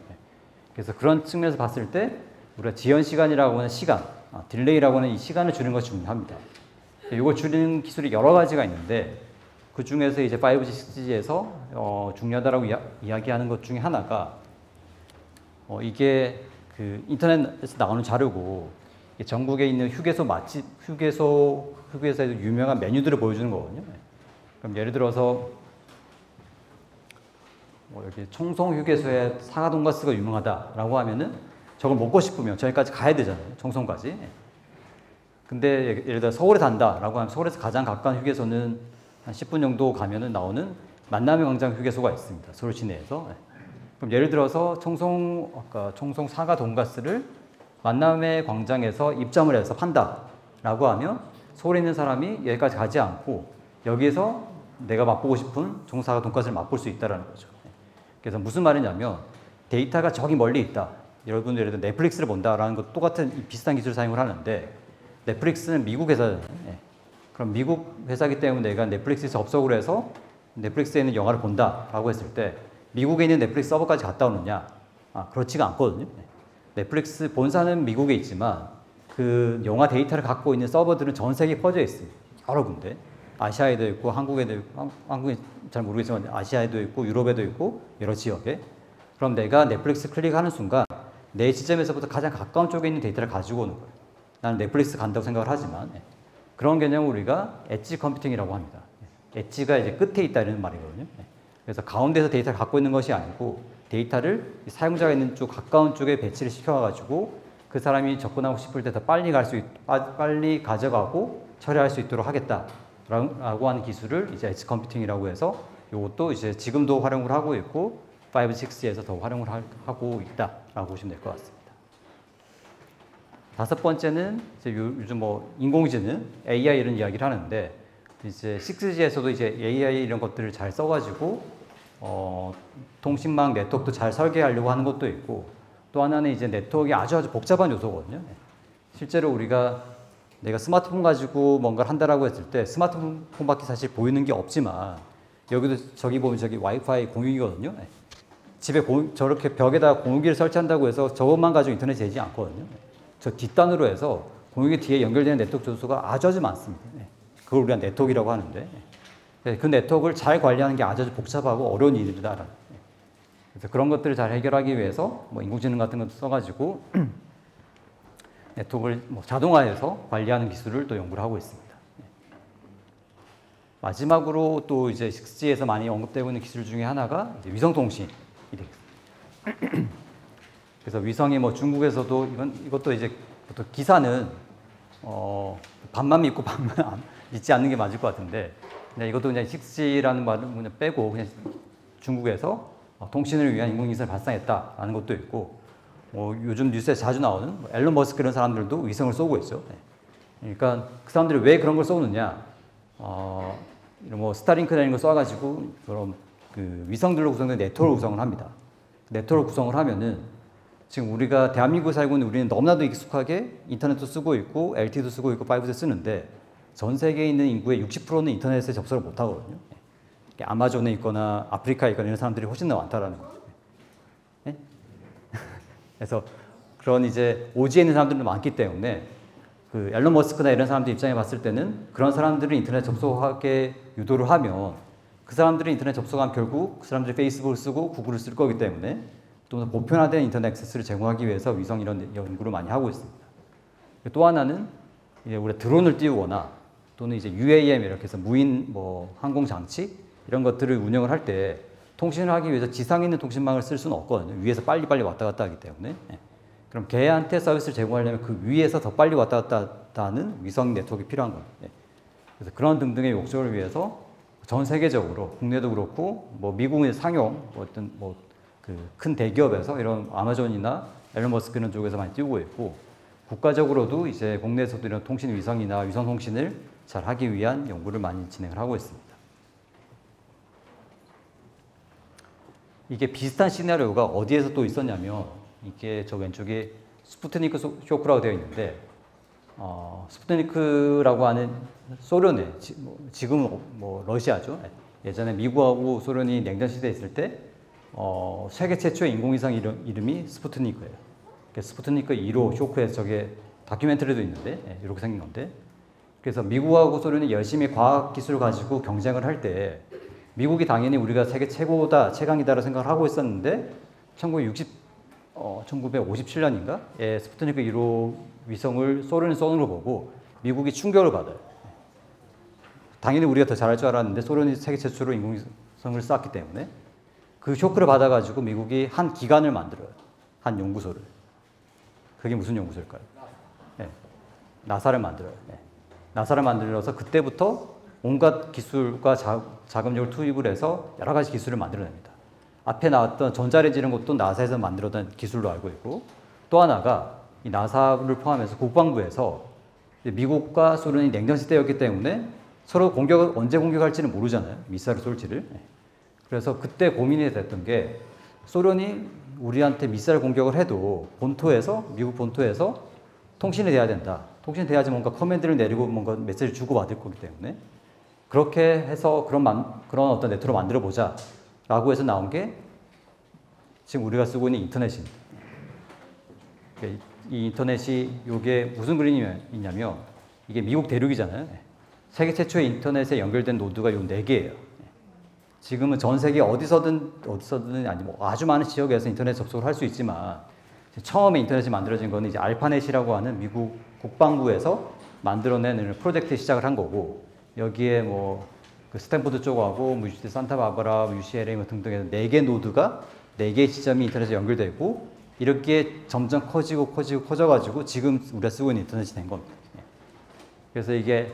그래서 그런 측면에서 봤을 때 우리가 지연 시간이라고 하는 시간, 딜레이라고 하는 이 시간을 줄이는 것이 중요합니다. 이걸 줄이는 기술이 여러 가지가 있는데 그 중에서 이제 5G, 6G에서 중요하다라고 이야기하는 것 중에 하나가 이게 그 인터넷에서 나오는 자료고 전국에 있는 휴게소 맛집, 휴게소에서 유명한 메뉴들을 보여주는 거거든요. 그럼 예를 들어서 여기 청송 휴게소에 사과 돈가스가 유명하다라고 하면은 저걸 먹고 싶으면 저기까지 가야 되잖아요. 청송까지. 근데 예를 들어 서울에 산다라고 하면 서울에서 가장 가까운 휴게소는 한 10분 정도 가면은 나오는 만남의 광장 휴게소가 있습니다. 서울 시내에서. 그럼 예를 들어서 청송 사과 돈가스를 만남의 광장에서 입점을 해서 판다라고 하면 서울에 있는 사람이 여기까지 가지 않고 여기에서 내가 맛보고 싶은 청사과 돈가스를 맛볼 수 있다는 거죠. 그래서 무슨 말이냐면 데이터가 저기 멀리 있다. 여러분 예를 들어 넷플릭스를 본다라는 것도 똑같은 비슷한 기술을 사용을 하는데 넷플릭스는 미국 회사잖아요. 그럼 미국 회사이기 때문에 내가 넷플릭스에 접속을 해서 넷플릭스에 있는 영화를 본다라고 했을 때 미국에 있는 넷플릭스 서버까지 갔다 오느냐? 그렇지가 않거든요. 넷플릭스 본사는 미국에 있지만 그 영화 데이터를 갖고 있는 서버들은 전 세계에 퍼져 있어요. 여러 군데. 아시아에도 있고 한국에도 있고 한국에 잘 모르겠지만 아시아에도 있고 유럽에도 있고 여러 지역에. 그럼 내가 넷플릭스 클릭하는 순간 내 지점에서부터 가장 가까운 쪽에 있는 데이터를 가지고 오는 거예요. 나는 넷플릭스 간다고 생각을 하지만 그런 개념을 우리가 엣지 컴퓨팅이라고 합니다. 엣지가 이제 끝에 있다 이런 말이거든요. 그래서 가운데서 데이터를 갖고 있는 것이 아니고 데이터를 사용자가 있는 쪽 가까운 쪽에 배치를 시켜가지고 그 사람이 접근하고 싶을 때 더 빨리 빨리 가져가고 처리할 수 있도록 하겠다라고 하는 기술을 이제 엣지 컴퓨팅이라고 해서 이것도 이제 지금도 활용을 하고 있고 5, 6에서 더 활용을 하고 있다라고 보시면 될 것 같습니다. 다섯 번째는 이제 요즘 뭐 인공지능, AI 이런 이야기를 하는데 이제 6G에서도 이제 AI 이런 것들을 잘 써가지고 통신망 네트워크도 잘 설계하려고 하는 것도 있고 또 하나는 이제 네트워크가 아주 복잡한 요소거든요. 실제로 우리가 내가 스마트폰 가지고 뭔가를 한다라고 했을 때 스마트폰밖에 사실 보이는 게 없지만 여기도 저기 보면 저기 와이파이 공유기거든요. 집에 저렇게 벽에다 공유기를 설치한다고 해서 저것만 가지고 인터넷이 되지 않거든요. 저 뒷단으로 해서 공유기 뒤에 연결되는 네트워크 조수가 아주 많습니다. 그걸 우리가 네트워크라고 하는데 그 네트워크를 잘 관리하는 게 아주 복잡하고 어려운 일이다. 그래서 그런 것들을 잘 해결하기 위해서 뭐 인공지능 같은 것도 써가지고 네트워크를 뭐 자동화해서 관리하는 기술을 또 연구를 하고 있습니다. 마지막으로 또 이제 6G에서 많이 언급되고 있는 기술 중에 하나가 이제 위성통신이 되겠습니다. 그래서 위성이 뭐 중국에서도 이것도 이제 보통 기사는 반만 믿고 반만 믿지 않는 게 맞을 것 같은데 그냥 이것도 그냥 6G라는 말을 그냥 빼고 그냥 중국에서 통신을 위한 인공위성을 발사했다라는 것도 있고 요즘 뉴스에 자주 나오는 앨런 머스크 이런 사람들도 위성을 쏘고 있죠. 그러니까 그 사람들이 왜 그런 걸 쏘느냐? 이런 뭐 스타링크나 이런 거 쏴가지고 그런 그 위성들로 구성된 네트워크를 구성을 합니다. 네트워크를 구성을 하면은 지금 우리가 대한민국에 살고 있는 우리는 너무나도 익숙하게 인터넷도 쓰고 있고 LTE도 쓰고 있고 5G 쓰는데 전 세계에 있는 인구의 60%는 인터넷에 접속을 못 하거든요. 아마존에 있거나 아프리카에 있거나 이런 사람들이 훨씬 더 많다라는 거죠. 네? 그래서 그런 이제 오지에 있는 사람들도 많기 때문에 그 앨런 머스크나 이런 사람들 입장에 봤을 때는 그런 사람들을 인터넷 접속하게 유도를 하면 그 사람들이 인터넷 접속하면 결국 그 사람들이 페이스북을 쓰고 구글을 쓸 거기 때문에 좀 더 보편화된 인터넷 액세스를 제공하기 위해서 위성 이런 연구를 많이 하고 있습니다. 또 하나는 이제 우리가 드론을 띄우거나 또는 이제 UAM 이렇게 해서 무인 뭐 항공 장치 이런 것들을 운영을 할 때 통신을 하기 위해서 지상에 있는 통신망을 쓸 수는 없거든요. 위에서 빨리 왔다 갔다 하기 때문에. 그럼 걔한테 서비스를 제공하려면 그 위에서 더 빨리 왔다 갔다 하는 위성 네트워크가 필요한 거예요. 그래서 그런 등등의 목적을 위해서 전 세계적으로 국내도 그렇고 뭐 미국의 상용 어떤 뭐 그 큰 대기업에서 이런 아마존이나 앨런 머스크 이런 쪽에서 많이 띄우고 있고 국가적으로도 이제 국내에서도 이런 통신 위성이나 위성 통신을 잘 하기 위한 연구를 많이 진행을 하고 있습니다. 이게 비슷한 시나리오가 어디에서 또 있었냐면 이게 저 왼쪽에 스푸트니크 쇼크라고 되어 있는데 스푸트니크라고 하는 소련의 지금은 뭐 러시아죠. 예전에 미국하고 소련이 냉전 시대에 있을 때 세계 최초의 인공위성 이름이 스푸트니크예요. 스푸트니크 2로 쇼크에서 저게 다큐멘터리도 있는데 이렇게 생긴 건데 그래서 미국하고 소련이 열심히 과학 기술을 가지고 경쟁을 할 때 미국이 당연히 우리가 세계 최고다, 최강이다라고 생각을 하고 있었는데 1957년인가에 스푸트니크 1호 위성을 소련이 쏘는 걸 보고 미국이 충격을 받아요. 당연히 우리가 더 잘할 줄 알았는데 소련이 세계 최초로 인공위성을 쐈기 때문에 그 쇼크를 받아가지고 미국이 한 기관을 만들어요. 한 연구소를. 그게 무슨 연구소일까요? 나사를 만들어요. 나사를 만들어서 그때부터 온갖 기술과 자금력을 투입을 해서 여러 가지 기술을 만들어냅니다. 앞에 나왔던 전자레인지 이런 것도 나사에서 만들어낸 기술로 알고 있고 또 하나가 이 나사를 포함해서 국방부에서 미국과 소련이 냉전 시대였기 때문에 서로 언제 공격할지는 모르잖아요. 미사일을 쏠지를. 그래서 그때 고민이 됐던 게 소련이 우리한테 미사일 공격을 해도 미국 본토에서 통신이 돼야 된다. 통신이 돼야지 뭔가 커맨드를 내리고 뭔가 메시지를 주고받을 거기 때문에 그렇게 해서 그런 어떤 네트워크를 만들어 보자 라고 해서 나온 게 지금 우리가 쓰고 있는 인터넷입니다. 이 인터넷이 이게 무슨 그림이 있냐면 이게 미국 대륙이잖아요. 세계 최초의 인터넷에 연결된 노드가 요 4개예요. 지금은 전 세계 어디서든 아니 뭐 아주 많은 지역에서 인터넷 접속을 할 수 있지만 처음에 인터넷이 만들어진 거는 이제 알파넷이라고 하는 미국 국방부에서 만들어낸 프로젝트 시작을 한 거고 여기에 뭐 그 스탠포드 쪽하고 뭐 UC 산타바바라, UCLA 등등에서 4개 노드가 4개의 지점이 인터넷에 연결되고 이렇게 점점 커져가지고 지금 우리가 쓰고 있는 인터넷이 된 겁니다. 그래서 이게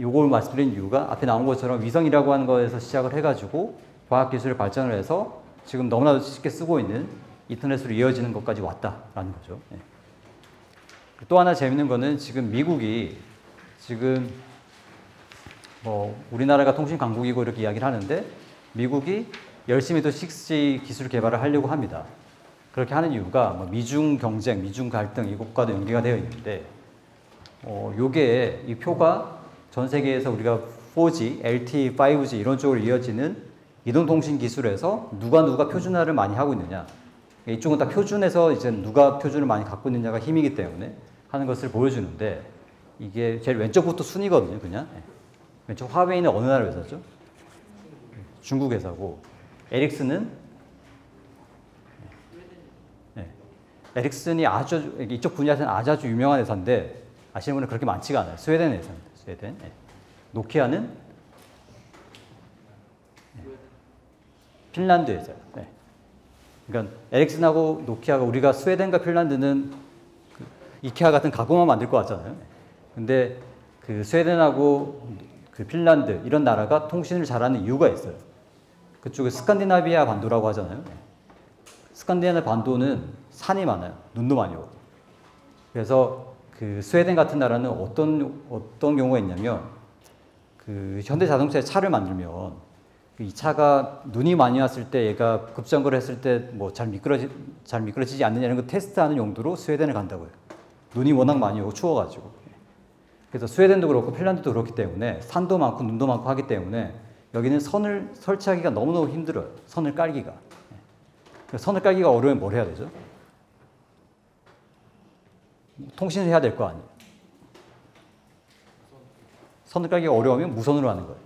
요걸 말씀드린 이유가 앞에 나온 것처럼 위성이라고 하는 거에서 시작을 해가지고 과학기술을 발전을 해서 지금 너무나도 쉽게 쓰고 있는 인터넷으로 이어지는 것까지 왔다라는 거죠. 또 하나 재밌는 거는 지금 미국이 지금 뭐 우리나라가 통신 강국이고 이렇게 이야기를 하는데 미국이 열심히 또 6G 기술 개발을 하려고 합니다. 그렇게 하는 이유가 뭐 미중 경쟁, 미중 갈등 이것과도 연계가 되어 있는데 요게 이 표가 전 세계에서 우리가 4G, LTE, 5G 이런 쪽으로 이어지는 이동통신 기술에서 누가 표준화를 많이 하고 있느냐. 이쪽은 다 표준에서 이제 누가 표준을 많이 갖고 있느냐가 힘이기 때문에 하는 것을 보여주는데 이게 제일 왼쪽부터 순이거든요, 그냥. 왼쪽 화웨이는 어느 나라 회사죠? 중국 회사고 에릭슨은 에릭슨이 아주 이쪽 분야에서는 아주 유명한 회사인데 아시는 분은 그렇게 많지가 않아요. 스웨덴 회사입니다. 스웨덴. 노키아는 핀란드 회사예요. 그러니까 에릭슨하고 노키아가 우리가 스웨덴과 핀란드는 그 이케아 같은 가구만 만들 것 같잖아요. 근데 그 스웨덴하고 그 핀란드 이런 나라가 통신을 잘하는 이유가 있어요. 그쪽에 스칸디나비아 반도라고 하잖아요. 스칸디나비아 반도는 산이 많아요. 눈도 많이 오고. 그래서 그 스웨덴 같은 나라는 어떤 경우가 있냐면 그 현대 자동차에 차를 만들면 이 차가 눈이 많이 왔을 때 얘가 급정거를 했을 때 뭐 잘 미끄러지지 않느냐 이런 거 테스트하는 용도로 스웨덴을 간다고요. 눈이 워낙 많이 오고 추워가지고. 그래서 스웨덴도 그렇고 핀란드도 그렇기 때문에 산도 많고 눈도 많고 하기 때문에 여기는 선을 설치하기가 너무너무 힘들어요. 선을 깔기가. 선을 깔기가 어려우면 뭘 해야 되죠? 통신을 해야 될 거 아니에요. 선을 깔기가 어려우면 무선으로 하는 거예요.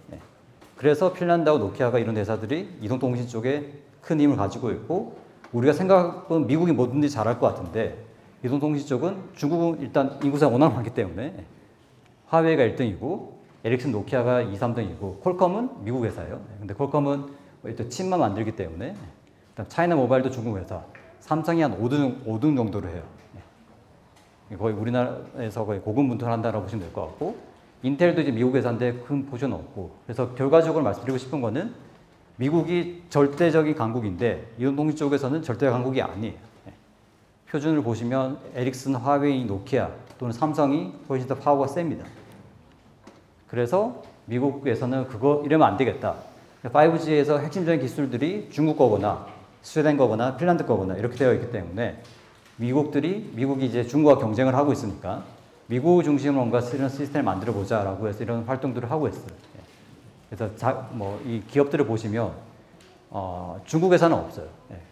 그래서 핀란드하고 노키아가 이런 회사들이 이동통신 쪽에 큰 힘을 가지고 있고 우리가 생각은 미국이 뭐든지 잘할 것 같은데 이동통신 쪽은 중국은 일단 인구수가 워낙 많기 때문에 화웨이가 1등이고 에릭슨 노키아가 2, 3등이고 퀄컴은 미국 회사예요. 근데 퀄컴은 일단 칩만 만들기 때문에 일단 차이나 모바일도 중국 회사 삼성이 한 5등 정도로 해요. 거의 우리나라에서 거의 고군분투한다라고 보시면 될 것 같고 인텔도 이제 미국 회사인데 큰 포지션 없고 그래서 결과적으로 말씀드리고 싶은 거는 미국이 절대적인 강국인데 이동통신 쪽에서는 절대 강국이 아니에요. 표준을 보시면 에릭슨, 화웨이, 노키아 또는 삼성이 훨씬 더 파워가 셉니다. 그래서 미국에서는 그거 이러면 안 되겠다. 5G에서 핵심적인 기술들이 중국 거거나 스웨덴 거거나 핀란드 거거나 이렇게 되어 있기 때문에 미국이 이제 중국과 경쟁을 하고 있으니까 미국 중심으로 뭔가 이런 시스템을 만들어 보자라고 해서 이런 활동들을 하고 있어요. 그래서 이 기업들을 보시면 중국 회사는 없어요.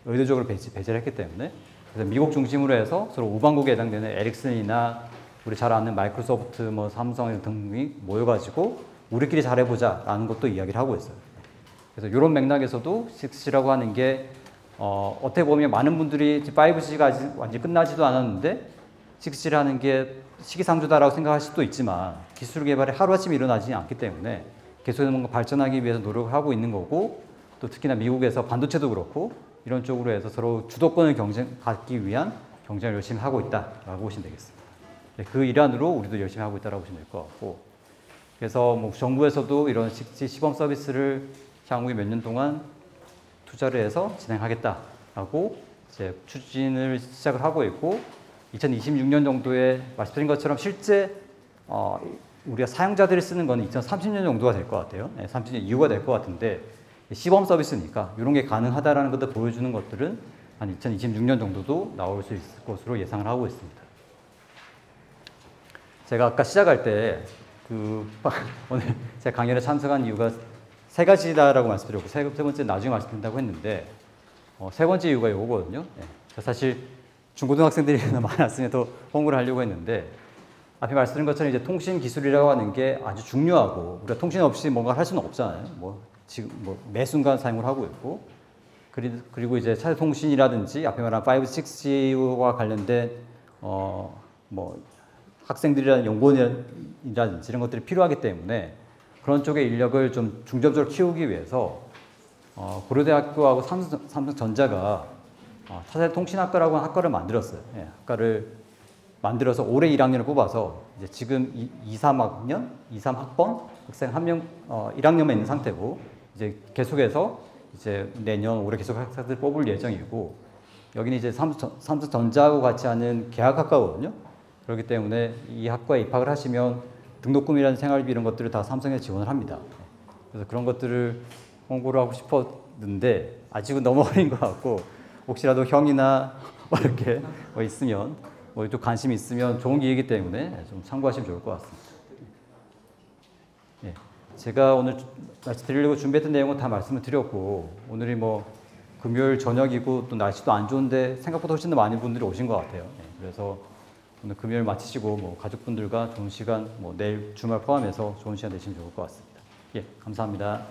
의도적으로 배제를 했기 때문에 그래서 미국 중심으로 해서 서로 우방국에 해당되는 에릭슨이나 우리 잘 아는 마이크로소프트, 뭐 삼성 등이 모여가지고 우리끼리 잘해보자라는 것도 이야기를 하고 있어요. 그래서 이런 맥락에서도 6G라고 하는 게 어떻게 보면 많은 분들이 5G가 아직 완전히 끝나지도 않았는데 6G라는 게 시기상조다라고 생각할 수도 있지만 기술 개발이 하루아침에 일어나지 않기 때문에 계속해서 뭔가 발전하기 위해서 노력을 하고 있는 거고 또 특히나 미국에서 반도체도 그렇고 이런 쪽으로 해서 서로 주도권을 갖기 위한 경쟁을 열심히 하고 있다라고 보시면 되겠습니다. 그 일환으로 우리도 열심히 하고 있다라고 보시면 될 것 같고 그래서 뭐 정부에서도 이런 6G 시범 서비스를 향후에 몇 년 동안 투자를 해서 진행하겠다라고 이제 추진을 시작을 하고 있고 2026년 정도에 말씀드린 것처럼 실제 우리가 사용자들이 쓰는 거는 2030년 정도가 될 것 같아요. 30년 이후가 될 것 같은데 시범 서비스니까 이런 게 가능하다라는 것을 보여주는 것들은 한 2026년 정도도 나올 수 있을 것으로 예상을 하고 있습니다. 제가 아까 시작할 때 오늘 제가 강연에 참석한 이유가 세 가지다라고 말씀드렸고 세 번째 나중에 말씀드린다고 했는데 세 번째 이유가 이거거든요. 사실 중고등학생들이 많았으니 더 홍보를 하려고 했는데 앞에 말씀드린 것처럼 이제 통신 기술이라고 하는 게 아주 중요하고 우리가 통신 없이 뭔가를 할 수는 없잖아요. 뭐 지금 뭐 매 순간 사용을 하고 있고 그리고 이제 차세 통신이라든지 앞에 말한 5, 6G와 관련된 뭐 학생들이라는 연구원이라든지 이런 것들이 필요하기 때문에 그런 쪽의 인력을 좀 중점적으로 키우기 위해서 고려대학교하고 삼성전자가 차세대 통신학과라고 하는 학과를 만들었어요. 예, 학과를 만들어서 올해 1학년을 뽑아서 이제 지금 23학년, 23학번 학생 한 명 1학년만 있는 상태고 이제 계속해서 이제 내년 올해 계속 학생들 뽑을 예정이고 여기는 이제 삼성전자하고 같이 하는 계약학과거든요. 그렇기 때문에 이 학과에 입학을 하시면 등록금이라는 생활비 이런 것들을 다 삼성에 지원을 합니다. 그래서 그런 것들을 홍보를 하고 싶었는데 아직은 너무 어린 것 같고 혹시라도 형이나 이렇게 뭐 있으면 뭐 좀 관심이 있으면 좋은 기회이기 때문에 좀 참고하시면 좋을 것 같습니다. 예, 제가 오늘 말씀드리려고 준비했던 내용은 다 말씀을 드렸고 오늘이 뭐 금요일 저녁이고 또 날씨도 안 좋은데 생각보다 훨씬 더 많은 분들이 오신 것 같아요. 예, 그래서 오늘 금요일 마치시고 뭐 가족분들과 좋은 시간 뭐 내일 주말 포함해서 좋은 시간 되시면 좋을 것 같습니다. 예, 감사합니다.